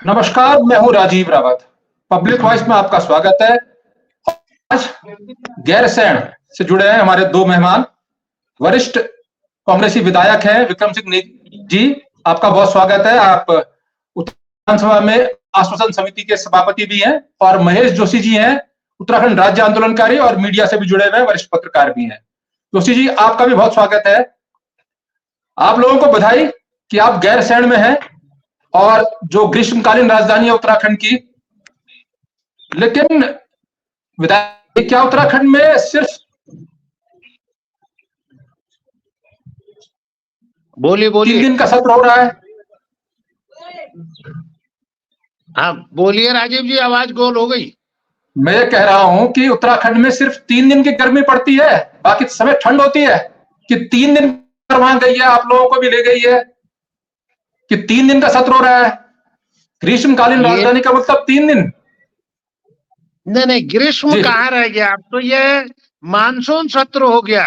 नमस्कार, मैं हूं राजीव रावत। पब्लिक वॉइस में आपका स्वागत है। आज गैरसैंण से जुड़े हैं हमारे दो मेहमान। वरिष्ठ कांग्रेसी विधायक हैं विक्रम सिंह जी, आपका बहुत स्वागत है। आप उत्तराखंड विधानसभा में आश्वासन समिति के सभापति भी हैं। और महेश जोशी जी हैं, उत्तराखंड राज्य आंदोलनकारी और मीडिया से भी जुड़े हुए वरिष्ठ पत्रकार भी हैं। जोशी जी, आपका भी बहुत स्वागत है। आप लोगों को बधाई कि आप गैरसैंण में हैं और जो ग्रीष्मकालीन राजधानी है उत्तराखंड की। लेकिन विधायक, क्या उत्तराखंड में सिर्फ बोलिए 3 दिन का सत्र हो रहा है? हाँ बोलिए राजीव जी, आवाज गोल हो गई। मैं ये कह रहा हूं कि उत्तराखंड में सिर्फ 3 दिन की गर्मी पड़ती है, बाकी समय ठंड होती है। कि 3 दिन वहां गई है, आप लोगों को भी ले गई है कि 3 दिन का सत्र हो रहा है। ग्रीष्मकालीन राजधानी का मतलब 3 दिन। नहीं, ग्रीष्म कहाँ रह गया, अब तो ये मानसून सत्र हो गया।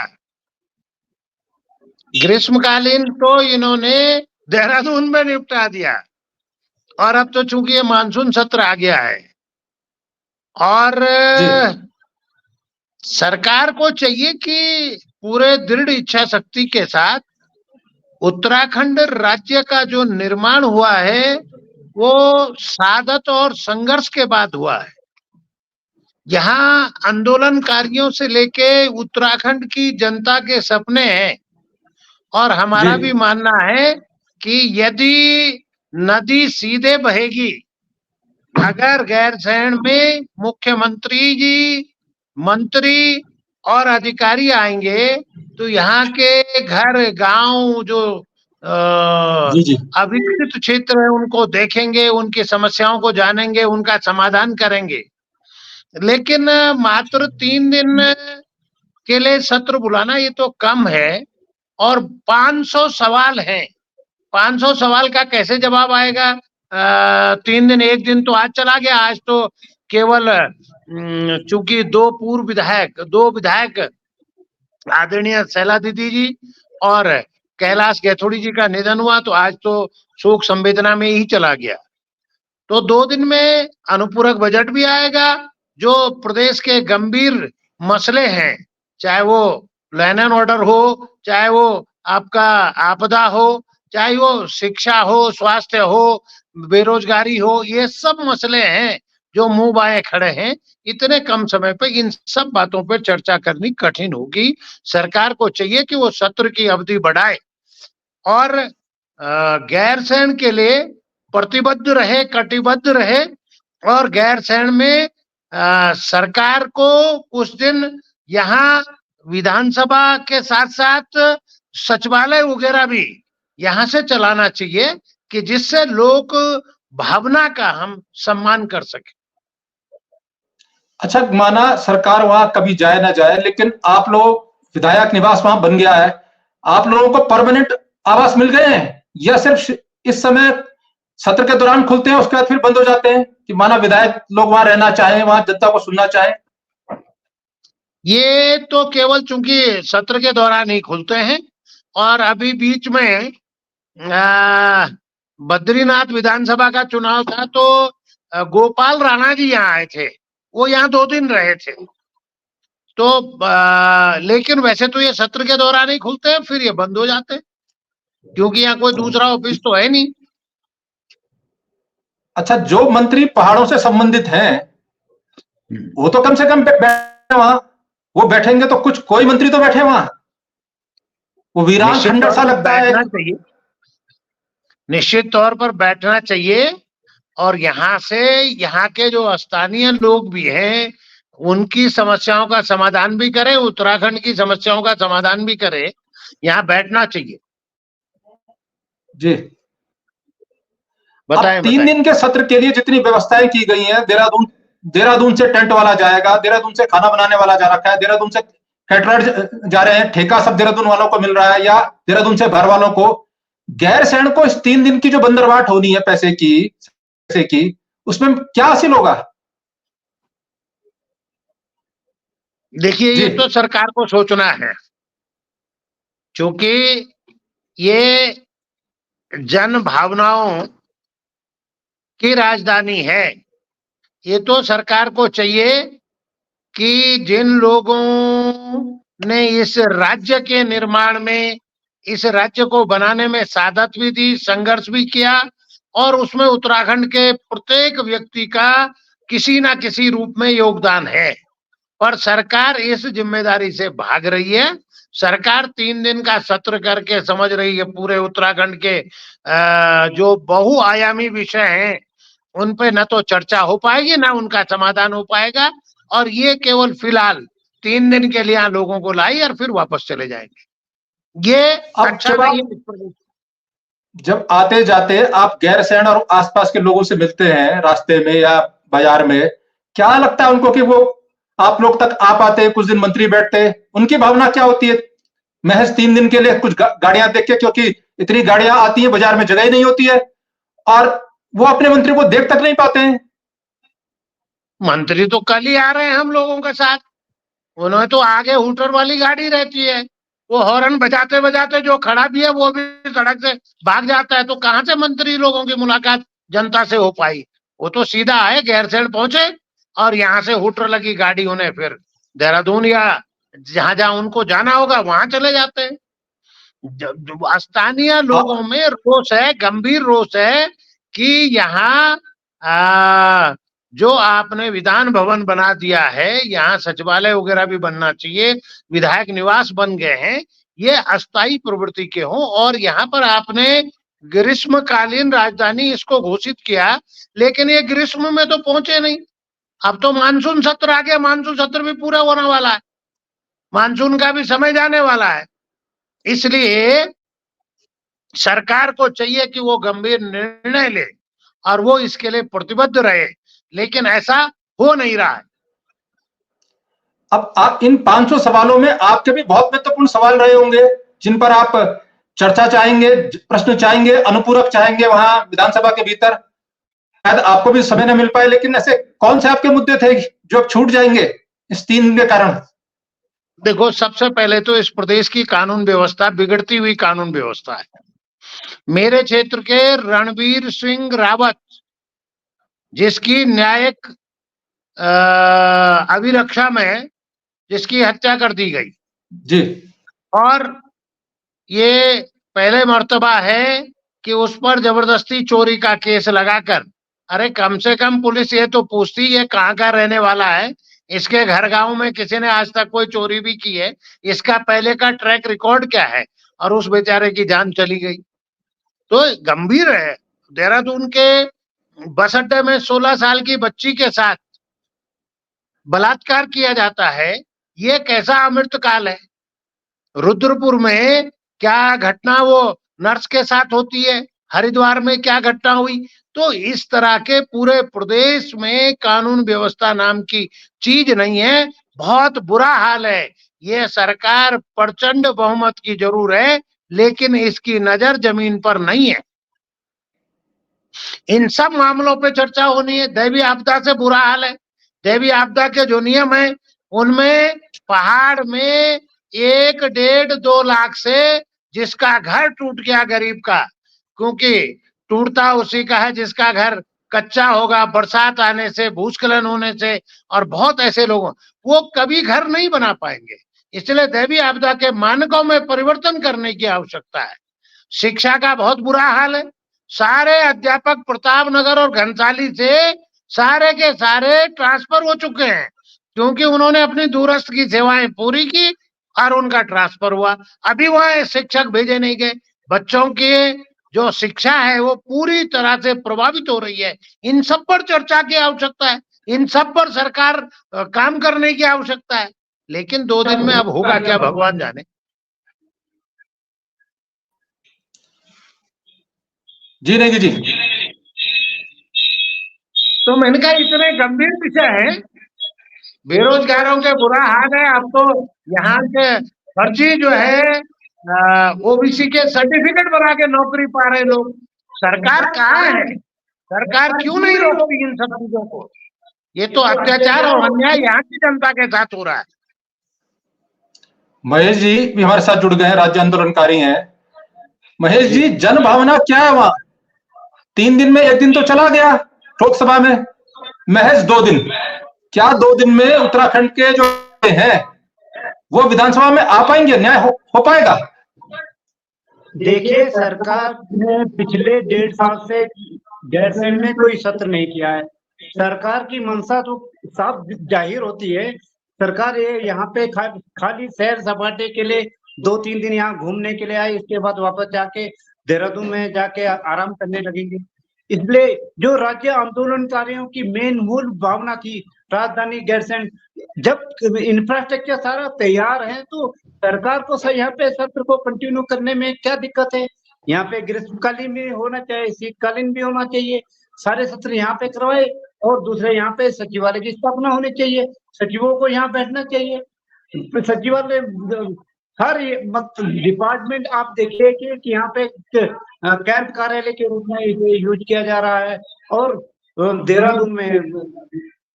ग्रीष्मकालीन तो इन्होंने देहरादून में निपटा दिया और अब तो चूंकि ये मानसून सत्र आ गया है। और सरकार को चाहिए कि पूरे दृढ़ इच्छा शक्ति के साथ उत्तराखंड राज्य का जो निर्माण हुआ है वो सादत और संघर्ष के बाद हुआ है। यहाँ आंदोलनकारियों से लेके उत्तराखंड की जनता के सपने हैं और हमारा भी मानना है कि यदि नदी सीधे बहेगी, अगर गैरसैंण में मुख्यमंत्री जी, मंत्री और अधिकारी आएंगे तो यहाँ के घर गांव जो अविकसित क्षेत्र है उनको देखेंगे, उनकी समस्याओं को जानेंगे, उनका समाधान करेंगे। लेकिन मात्र 3 दिन के लिए सत्र बुलाना ये तो कम है। और 500 सवाल हैं, 500 सवाल का कैसे जवाब आएगा? 3 दिन, एक दिन तो आज चला गया। आज तो केवल चूंकि दो विधायक आदरणीय शैला दीदी जी और कैलाश गैथोड़ी जी का निधन हुआ, तो आज तो शोक संवेदना में ही चला गया। तो 2 दिन में अनुपूरक बजट भी आएगा। जो प्रदेश के गंभीर मसले हैं, चाहे वो लॉ एंड ऑर्डर हो, चाहे वो आपका आपदा हो, चाहे वो शिक्षा हो, स्वास्थ्य हो, बेरोजगारी हो, ये सब मसले हैं जो मुंह बाएं खड़े हैं। इतने कम समय पे इन सब बातों पर चर्चा करनी कठिन होगी। सरकार को चाहिए कि वो सत्र की अवधि बढ़ाए और गैरसैंण के लिए प्रतिबद्ध रहे, कटिबद्ध रहे। और गैरसैंण में सरकार को कुछ दिन यहाँ विधानसभा के साथ साथ सचिवालय वगैरह भी यहाँ से चलाना चाहिए कि जिससे लोक भावना का हम सम्मान कर सके। अच्छा, माना सरकार वहां कभी जाए ना जाए, लेकिन आप लोग विधायक निवास वहां बन गया है, आप लोगों को परमानेंट आवास मिल गए हैं या सिर्फ इस समय सत्र के दौरान खुलते हैं उसके बाद फिर बंद हो जाते हैं? कि माना विधायक लोग वहां रहना चाहें, वहां जनता को सुनना चाहें। ये तो केवल चूंकि सत्र के दौरान ही खुलते हैं। और अभी बीच में बद्रीनाथ विधानसभा का चुनाव था तो गोपाल राणा जी यहाँ आए थे, वो यहाँ 2 दिन रहे थे। तो लेकिन वैसे तो ये सत्र के दौरान ही खुलते हैं, फिर ये बंद हो जाते हैं क्योंककि यहाँ कोई दूसरा ऑफिस तो है नहीं। अच्छा, जो मंत्री पहाड़ों से संबंधित हैं वो तो कम से कम बैठे वहां, वो बैठेंगे तो कुछ, कोई मंत्री तो बैठे वहां। वो वीरान खंडर सा लगता है। निश्चित तौर पर बैठना चाहिए। और यहाँ से यहाँ के जो स्थानीय लोग भी हैं उनकी समस्याओं का समाधान भी करें, उत्तराखंड की समस्याओं का समाधान भी करें, यहाँ बैठना चाहिए। जी बताएं। 3 दिन के सत्र के लिए जितनी व्यवस्थाएं की गई हैं, देहरादून से टेंट वाला जाएगा, देहरादून से खाना बनाने वाला जा रखा है, देहरादून से कैटरर जा रहे हैं, ठेका सब देहरादून वालों को मिल रहा है या देहरादून से घर वालों को। गैरसैंण को इस 3 दिन की जो बंदरवाट होनी है पैसे की, उसमें क्या हासिल होगा? देखिए, ये तो सरकार को सोचना है, क्योंकि ये जन भावनाओं की राजधानी है। ये तो सरकार को चाहिए कि जिन लोगों ने इस राज्य के निर्माण में, इस राज्य को बनाने में सादत भी दी, संघर्ष भी किया, और उसमें उत्तराखंड के प्रत्येक व्यक्ति का किसी ना किसी रूप में योगदान है, पर सरकार इस जिम्मेदारी से भाग रही है। सरकार 3 दिन का सत्र करके समझ रही है पूरे उत्तराखंड के जो बहुआयामी विषय हैं उन पे न तो चर्चा हो पाएगी, ना उनका समाधान हो पाएगा, और ये केवल फिलहाल 3 दिन के लिए लोगों को लाई और फिर वापस चले जाएंगे। ये अच्छा नहीं है। जब आते जाते आप गैरसैंण और आसपास के लोगों से मिलते हैं रास्ते में या बाजार में, क्या लगता है उनको कि वो आप लोग तक आ पाते, कुछ दिन मंत्री बैठते, उनकी भावना क्या होती है महज 3 दिन के लिए कुछ गाड़ियां देख के? क्योंकि इतनी गाड़ियां आती हैं, बाजार में जगह ही नहीं होती है और वो अपने मंत्री को देख तक नहीं पाते हैं। मंत्री तो कल ही आ रहे हैं हम लोगों के साथ, उन्हें तो आगे हूटर वाली गाड़ी रहती है, वो हॉर्न बजाते बजाते जो खड़ा भी है वो भी सड़क से भाग जाता है, तो कहां से मंत्री लोगों की मुलाकात जनता से हो पाई? वो तो सीधा आए, गैरसैंण पहुंचे और यहाँ से हूटर लगी गाड़ी उन्हें फिर देहरादून या जहां जहां उनको जाना होगा वहां चले जाते हैं। स्थानीय लोगों में रोष है, गंभीर रोष है कि यहाँ जो आपने विधान भवन बना दिया है, यहाँ सचिवालय वगैरह भी बनना चाहिए, विधायक निवास बन गए हैं, ये अस्थायी प्रवृत्ति के हों, और यहाँ पर आपने ग्रीष्मकालीन राजधानी इसको घोषित किया, लेकिन ये ग्रीष्म में तो पहुंचे नहीं। अब तो मानसून सत्र आ गया, मानसून सत्र भी पूरा होने वाला है, मानसून का भी समय जाने वाला है। इसलिए सरकार को चाहिए कि वो गंभीर निर्णय ले और वो इसके लिए प्रतिबद्ध रहे, लेकिन ऐसा हो नहीं रहा है। अब आप इन 500 सवालों में आपके भी बहुत महत्वपूर्ण सवाल रहे होंगे जिन पर आप चर्चा चाहेंगे, प्रश्न चाहेंगे, अनुपूरक चाहेंगे वहां विधानसभा के भीतर। शायद आपको भी समय न मिल पाए, लेकिन ऐसे कौन से आपके मुद्दे थे जो अब छूट जाएंगे इस 3 दिन के कारण? देखो, सबसे पहले तो इस प्रदेश की कानून व्यवस्था बिगड़ती हुई कानून व्यवस्था है। मेरे क्षेत्र के रणबीर सिंह रावत, जिसकी न्यायिक अभिरक्षा में जिसकी हत्या कर दी गई जी, और ये पहले मर्तबा है कि उस पर जबरदस्ती चोरी का केस लगाकर, अरे कम से कम पुलिस ये तो पूछती ये कहाँ का रहने वाला है, इसके घर गांव में किसी ने आज तक कोई चोरी भी की है, इसका पहले का ट्रैक रिकॉर्ड क्या है, और उस बेचारे की जान चली गई। तो गंभीर है। देहरादून के बस अड्डे में 16 साल की बच्ची के साथ बलात्कार किया जाता है, ये कैसा अमृतकाल है? रुद्रपुर में क्या घटना वो नर्स के साथ होती है, हरिद्वार में क्या घटना हुई? तो इस तरह के पूरे प्रदेश में कानून व्यवस्था नाम की चीज नहीं है, बहुत बुरा हाल है। ये सरकार प्रचंड बहुमत की जरूर है, लेकिन इसकी नजर जमीन पर नहीं है। इन सब मामलों पे चर्चा होनी है। दैवीय आपदा से बुरा हाल है। दैवीय आपदा के जो नियम है उनमें पहाड़ में 1, 1.5, 2 लाख से जिसका घर टूट गया गरीब का, क्योंकि टूटता उसी का है जिसका घर कच्चा होगा, बरसात आने से, भूस्खलन होने से, और बहुत ऐसे लोगों वो कभी घर नहीं बना पाएंगे। इसलिए दैवीय आपदा के मानकों में परिवर्तन करने की आवश्यकता है। शिक्षा का बहुत बुरा हाल है। सारे अध्यापक प्रतापनगर और घनसाली से सारे के सारे ट्रांसफर हो चुके हैं, क्योंकि उन्होंने अपनी दूरस्थ की सेवाएं पूरी की और उनका ट्रांसफर हुआ। अभी वहां शिक्षक भेजे नहीं गए। बच्चों की जो शिक्षा है वो पूरी तरह से प्रभावित हो रही है। इन सब पर चर्चा की आवश्यकता है, इन सब पर सरकार काम करने की आवश्यकता है, लेकिन 2 दिन में अब होगा क्या भगवान जाने। जी नहीं जी, तो मैंने कहा इतने गंभीर विषय है, बेरोजगारों के बुरा हाल है। अब तो यहाँ के फर्जी जो है ओबीसी के सर्टिफिकेट बना के नौकरी पा रहे लोग। सरकार कहाँ है? सरकार क्यों नहीं रोकती इन सब चीजों को? ये तो अत्याचार और अन्याय यहाँ की जनता के साथ हो रहा है। महेश जी भी हमारे साथ जुड़ गए हैं, राज्य आंदोलनकारी हैं। महेश जी, जन भावना क्या है वहां? 3 दिन में 1 दिन तो चला गया लोकसभा में, महज 2 दिन। क्या 2 दिन में उत्तराखंड के जो हैं वो विधानसभा में आ पाएंगे? न्याय हो पाएगा? देखिए, सरकार ने पिछले 1.5 साल से गैरसैंण में कोई सत्र नहीं किया है। सरकार की मंशा तो साफ जाहिर होती है। सरकार ये यहाँ पे खाली सैर सपाटे के लिए 2-3 दिन यहाँ घूमने के लिए आई, इसके बाद वापस जाके देहरादून में जाके आराम करने लगेंगे। इसलिए जो राज्य आंदोलनकारियों की मूल भावना थी राजधानी गैरसैंण, जब इंफ्रास्ट्रक्चर सारा तैयार है तो सरकार को यहाँ पे सत्र को कंटिन्यू करने में क्या दिक्कत है? यहाँ पे ग्रीष्मकालीन भी होना चाहिए, शीतकालीन भी होना चाहिए, सारे सत्र यहाँ पे करवाए। और दूसरे यहाँ पे सचिवालय की स्थापना होनी चाहिए, सचिवों को यहाँ बैठना चाहिए। सचिवालय हर डिपार्टमेंट आप देखिए कि यहाँ पे कैंप कार्यालय के रूप में इसे यूज किया जा रहा है और देहरादून में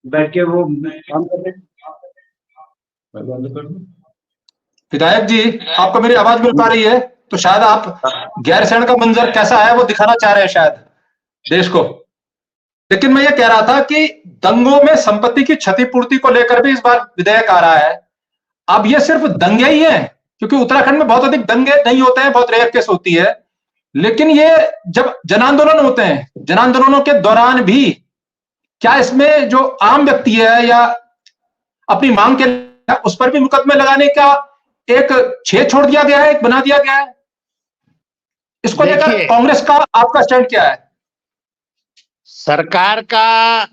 बैठ के वो काम कर रहे हैं। विधायक जी, आपको मेरी आवाज मिल पा रही है? तो शायद आप गैरसैंण का मंजर कैसा है वो दिखाना चाह रहे हैं शायद देश को। लेकिन मैं ये कह रहा था कि दंगों में संपत्ति की क्षतिपूर्ति को लेकर भी इस बार विधेयक आ रहा है। अब ये सिर्फ दंगे ही हैं, क्योंकि उत्तराखंड में बहुत अधिक दंगे नहीं होते हैं, बहुत रेयर केस होती है। लेकिन ये जब जन आंदोलन होते हैं, जन आंदोलनों के दौरान भी क्या इसमें जो आम व्यक्ति है या अपनी मांग के उस पर भी मुकदमे लगाने का एक छेद छोड़ दिया गया है, एक बना दिया गया है? इसको लेकर कांग्रेस का आपका स्टैंड क्या है? सरकार का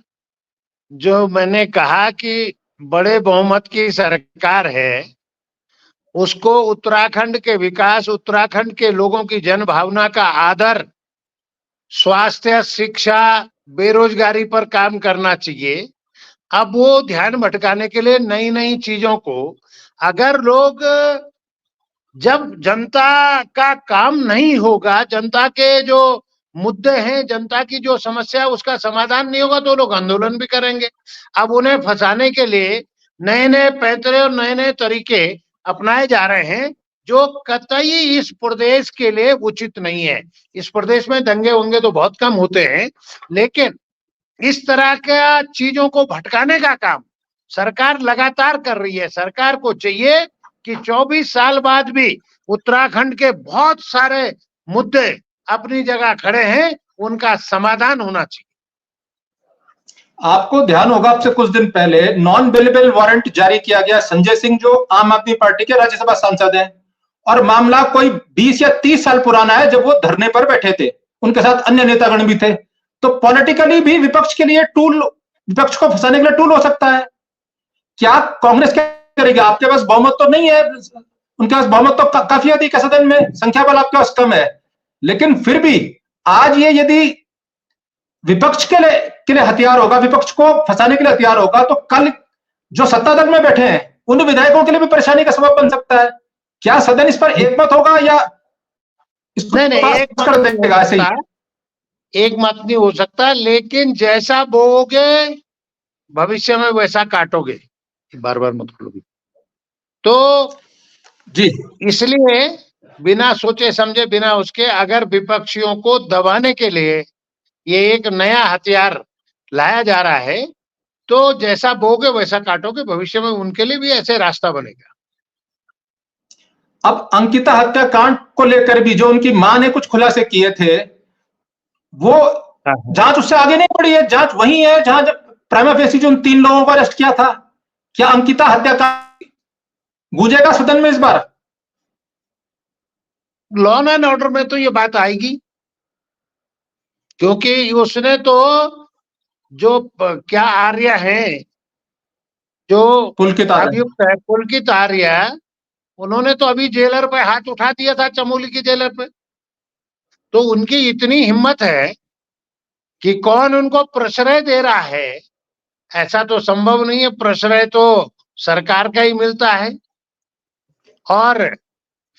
जो मैंने कहा कि बड़े बहुमत की सरकार है, उसको उत्तराखंड के विकास, उत्तराखंड के लोगों की जन भावना का आदर, स्वास्थ्य, शिक्षा, बेरोजगारी पर काम करना चाहिए। अब वो ध्यान भटकाने के लिए नई नई चीजों को, अगर लोग, जब जनता का काम नहीं होगा, जनता के जो मुद्दे हैं, जनता की जो समस्या, उसका समाधान नहीं होगा तो लोग आंदोलन भी करेंगे। अब उन्हें फंसाने के लिए नए नए पैंतरे और नए नए तरीके अपनाए जा रहे हैं, जो कतई इस प्रदेश के लिए उचित नहीं है। इस प्रदेश में दंगे वंगे तो बहुत कम होते हैं, लेकिन इस तरह का चीजों को भटकाने का काम सरकार लगातार कर रही है। सरकार को चाहिए कि 24 साल बाद भी उत्तराखंड के बहुत सारे मुद्दे अपनी जगह खड़े हैं, उनका समाधान होना चाहिए। आपको ध्यान होगा, आपसे कुछ दिन पहले नॉन बेलेबल वारंट जारी किया गया संजय सिंह, जो आम आदमी पार्टी के राज्यसभा सांसद हैं, और मामला कोई 20 या 30 साल पुराना है, जब वो धरने पर बैठे थे, उनके साथ अन्य नेतागण भी थे। तो पॉलिटिकली भी विपक्ष के लिए टूल, विपक्ष को फंसाने के लिए टूल हो सकता है। क्या कांग्रेस क्या करेगी? आपके पास बहुमत तो नहीं है, उनके पास बहुमत तो काफी अधिक है, सदन में संख्या बल आपके पास कम है, लेकिन फिर भी आज ये यदि विपक्ष के लिए हथियार होगा, विपक्ष को फंसाने के लिए हथियार होगा, तो कल जो सत्ता दल में बैठे हैं उन विधायकों के लिए भी परेशानी का सबब बन सकता है। क्या सदन इस पर एकमत होगा या इसको एक कर देगा? ऐसे ही एक मत नहीं हो सकता, लेकिन जैसा बोओगे भविष्य में वैसा काटोगे। बार बार मत बोलोगे तो जी, इसलिए बिना सोचे समझे, बिना उसके, अगर विपक्षियों को दबाने के लिए ये एक नया हथियार लाया जा रहा है, तो जैसा बोगे वैसा काटोगे। भविष्य में उनके लिए भी ऐसे रास्ता बनेगा। अब अंकिता हत्याकांड को लेकर भी जो उनकी मां ने कुछ खुलासे किए थे, वो जांच उससे आगे नहीं बढ़ी है। जांच वही है जहां जब प्राइमा फेसी जो उन 3 लोगों को अरेस्ट किया था। क्या अंकिता हत्याकांड गूंजेगा सदन में इस बार? लॉ एंड ऑर्डर में तो ये बात आएगी, क्योंकि उसने तो जो क्या आर्या है, जो अभियुक्त है पुलकित आर्या, उन्होंने तो अभी जेलर पे हाथ उठा दिया था, चमोली की जेलर पे। तो उनकी इतनी हिम्मत है कि कौन उनको प्रश्रय दे रहा है, ऐसा तो संभव नहीं है। प्रश्रय तो सरकार का ही मिलता है, और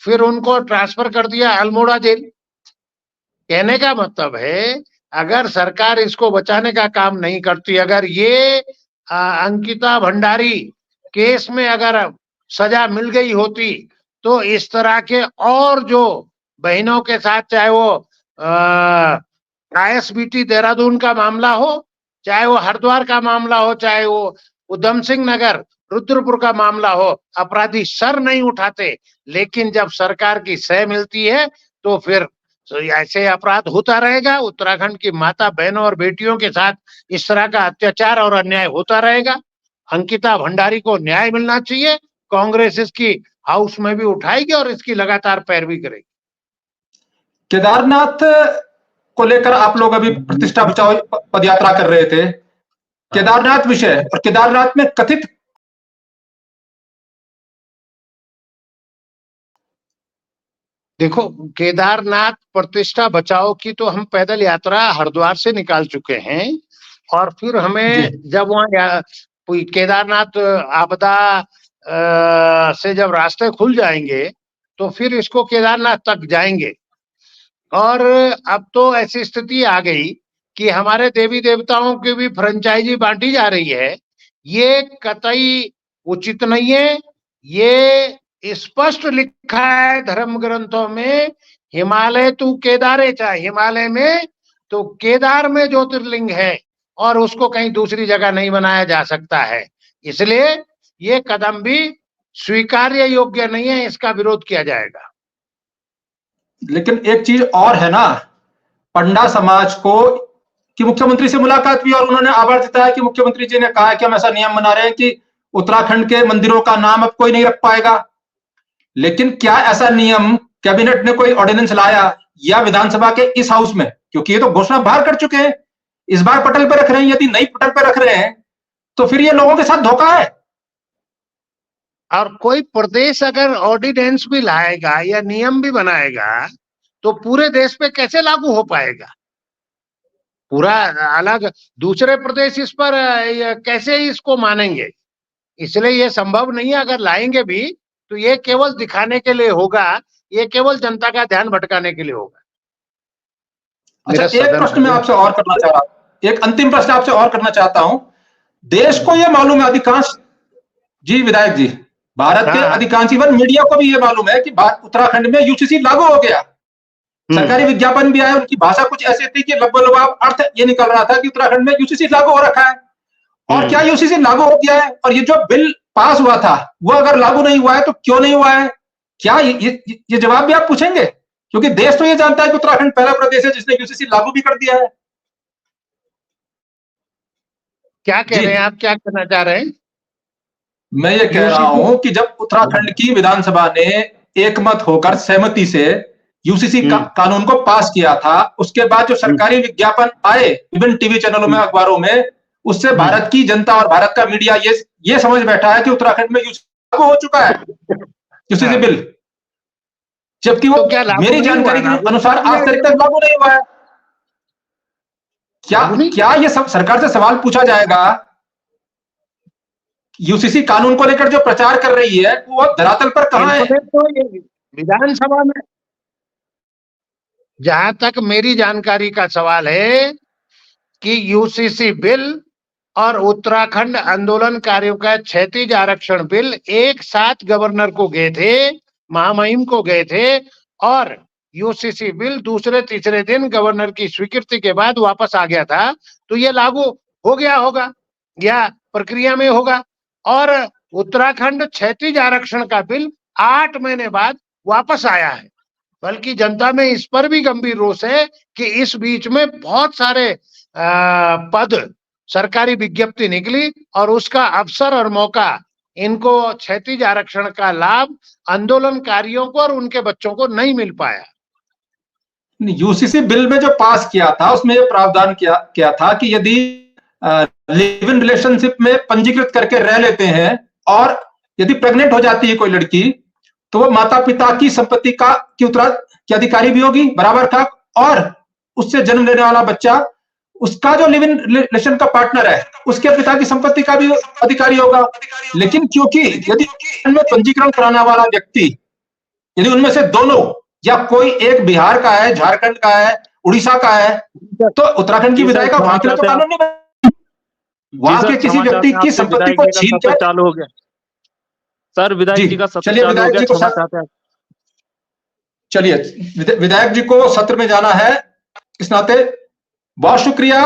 फिर उनको ट्रांसफर कर दिया अल्मोड़ा जेल। कहने का मतलब है, अगर सरकार इसको बचाने का काम नहीं करती, अगर ये अंकिता भंडारी केस में अगर सजा मिल गई होती, तो इस तरह के और जो बहनों के साथ, चाहे वो ISBT देहरादून का मामला हो, चाहे वो हरिद्वार का मामला हो, चाहे वो उधम सिंह नगर रुद्रपुर का मामला हो, अपराधी सर नहीं उठाते। लेकिन जब सरकार की सह मिलती है तो फिर ऐसे अपराध होता रहेगा। उत्तराखंड की माता बहनों और बेटियों के साथ इस तरह का अत्याचार और अन्याय होता रहेगा। अंकिता भंडारी को न्याय मिलना चाहिए। कांग्रेस इसकी हाउस में भी उठाएगी और इसकी लगातार पैरवी करेगी। केदारनाथ को लेकर आप लोग अभी प्रतिष्ठा बचाओ पदयात्रा कर रहे थे। केदारनाथ विषय और केदारनाथ में कथित देखो, केदारनाथ प्रतिष्ठा बचाओ की तो हम पैदल यात्रा हरिद्वार से निकाल चुके हैं और फिर हमें जब वहां केदारनाथ आपदा से जब रास्ते खुल जाएंगे तो फिर इसको केदारनाथ तक जाएंगे। और अब तो ऐसी स्थिति आ गई कि हमारे देवी देवताओं की भी फ्रेंचाइजी बांटी जा रही है। ये कतई उचित नहीं है। ये स्पष्ट लिखा है धर्म ग्रंथों में, हिमालय तू केदारे चाहे, हिमालय में तो केदार में ज्योतिर्लिंग है और उसको कहीं दूसरी जगह नहीं बनाया जा सकता है। इसलिए ये कदम भी स्वीकार्य योग्य नहीं है, इसका विरोध किया जाएगा। लेकिन एक चीज और है ना, पंडा समाज को कि मुख्यमंत्री से मुलाकात हुई और उन्होंने आभार जताया कि मुख्यमंत्री जी ने कहा है कि हम ऐसा नियम बना रहे हैं कि उत्तराखंड के मंदिरों का नाम अब कोई नहीं रख पाएगा। लेकिन क्या ऐसा नियम कैबिनेट ने कोई ऑर्डिनेंस लाया या विधानसभा के इस हाउस में, क्योंकि ये तो घोषणा बाहर कर चुके हैं, इस बार पटल पे रख रहे हैं। यदि नई पटल पे रख रहे हैं तो फिर ये लोगों के साथ धोखा है। और कोई प्रदेश अगर ऑर्डिनेंस भी लाएगा या नियम भी बनाएगा तो पूरे देश पे कैसे लागू हो पाएगा? पूरा अलग दूसरे प्रदेश इस पर कैसे इसको मानेंगे? इसलिए ये संभव नहीं है। अगर लाएंगे भी तो ये केवल दिखाने के लिए होगा, ये केवल जनता का ध्यान भटकाने के लिए होगा। अच्छा, एक प्रश्न मैं आपसे और करना चाह रहा हूं, एक अंतिम प्रश्न आपसे और करना चाहता हूं। देश को यह मालूम है, अधिकांश जी विधायक जी, भारत के अधिकांश इवन मीडिया को भी यह मालूम है कि उत्तराखंड में यूसीसी लागू हो गया। सरकारी विज्ञापन भी आया, उनकी भाषा कुछ ऐसी थी कि लगभग अर्थ ये निकल रहा था कि उत्तराखंड में यूसीसी लागू हो रखा है। और क्या यूसीसी लागू हो गया है? और ये जो बिल पास हुआ था वो अगर लागू नहीं हुआ है तो क्यों नहीं हुआ है? क्या ये जवाब भी आप पूछेंगे? क्योंकि देश तो ये जानता है कि उत्तराखंड पहला प्रदेश है जिसने यूसीसी लागू भी कर दिया है। क्या कह रहे हैं आप? क्या कहना चाह रहे हैं? मैं ये कह रहा हूं कि जब उत्तराखंड की विधानसभा ने एकमत होकर सहमति से यूसीसी कानून को पास किया था, उसके बाद जो सरकारी विज्ञापन आए विभिन्न टीवी चैनलों में, अखबारों में, उससे भारत की जनता और भारत का मीडिया ये समझ बैठा है कि उत्तराखंड में यूसीसी लागू हो चुका है, यूसीसी बिल, जबकि वो मेरी जानकारी के अनुसार आज तक लागू नहीं हुआ है। क्या ये सब सरकार से सवाल पूछा जाएगा? यूसीसी कानून को लेकर जो प्रचार कर रही है वो धरातल पर कहां है? तो विधानसभा में, जहां तक मेरी जानकारी का सवाल है कि यूसीसी बिल और उत्तराखंड आंदोलनकारियों का क्षैतिज आरक्षण बिल एक साथ गवर्नर को गए थे, महामहिम को गए थे, और यूसीसी बिल दूसरे तीसरे दिन गवर्नर की स्वीकृति के बाद वापस आ गया था। तो ये लागू हो गया होगा या प्रक्रिया में होगा। और उत्तराखंड क्षैतिज आरक्षण का बिल 8 महीने बाद वापस आया है। बल्कि जनता में इस पर भी गंभीर रोष है कि इस बीच में बहुत सारे पद सरकारी विज्ञप्ति निकली और उसका अवसर और मौका इनको क्षैतिज आरक्षण का लाभ आंदोलनकारियों को और उनके बच्चों को नहीं मिल पाया। यूसीसी बिल में जो पास किया था उसमें यह प्रावधान किया था कि यदि लिव इन रिलेशनशिप में पंजीकृत करके रह लेते हैं और यदि प्रेग्नेंट हो जाती है कोई लड़की तो वो माता पिता की संपत्ति की उत्तराधिकारी अधिकारी भी होगी बराबर का, और उससे जन्म लेने वाला बच्चा उसका जो लिव इन रिलेशन का पार्टनर है उसके पिता की संपत्ति का भी अधिकारी होगा। लेकिन क्योंकि यदि पंजीकरण कराने वाला व्यक्ति यदि उनमें से दोनों या कोई एक बिहार का है, झारखंड का है, उड़ीसा का है, तो उत्तराखंड की विधायिका वहां के तो कानून नहीं, वहां के किसी व्यक्ति की संपत्ति को छीन कर चालू हो गया। सर विधायक जी का सत्र चालू हो गया, क्षमा चाहते हैं। चलिए, विधायक जी को सत्र में जाना है, इस नाते बहुत शुक्रिया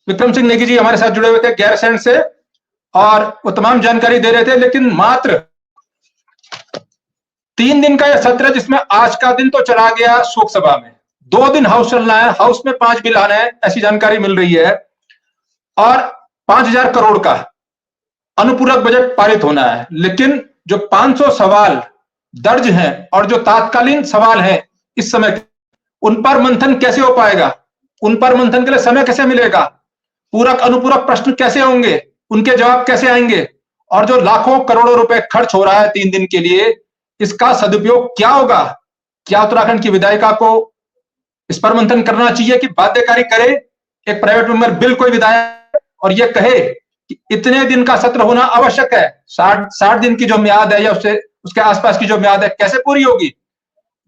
विक्रम सिंह नेगी जी हमारे साथ जुड़े हुए थे गैरसैंण से, और वो तमाम जानकारी दे रहे थे। लेकिन मात्र 3 दिन का यह सत्र है, जिसमें आज का दिन तो चला गया शोक सभा में, 2 दिन हाउस चलना है, हाउस में 5 बिल आना है, ऐसी जानकारी मिल रही है, और 5,000 करोड़ का अनुपूरक बजट पारित होना है। लेकिन जो 500 सवाल दर्ज हैं और जो तात्कालीन सवाल हैं इस समय, उन पर मंथन कैसे हो पाएगा, उन पर मंथन के लिए समय कैसे मिलेगा, पूरक अनुपूरक प्रश्न कैसे होंगे, उनके जवाब कैसे आएंगे, और जो लाखों करोड़ों रुपए खर्च हो रहा है 3 दिन के लिए, इसका सदुपयोग क्या होगा? क्या उत्तराखंड की विधायिका को इस पर मंथन करना चाहिए कि बाध्यकारी करे एक प्राइवेट मेंबर बिल कोई विधायक और यह कहे कि इतने दिन का सत्र होना आवश्यक है? 60 दिन की जो म्याद है या उसके आसपास की जो म्याद है कैसे पूरी होगी?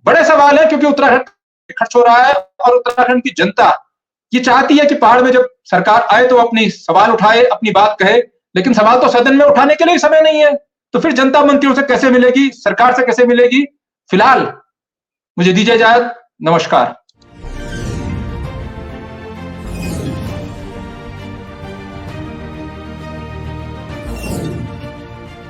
बड़े सवाल है, क्योंकि उत्तराखंड खर्च हो रहा है और उत्तराखंड की जनता ये चाहती है कि पहाड़ में जब सरकार आए तो अपनी सवाल उठाए, अपनी बात कहे, लेकिन सवाल तो सदन में उठाने के लिए समय नहीं है, तो फिर जनता मंत्रियों से कैसे मिलेगी, सरकार से कैसे मिलेगी? फिलहाल मुझे दीजिए इजाजत, नमस्कार।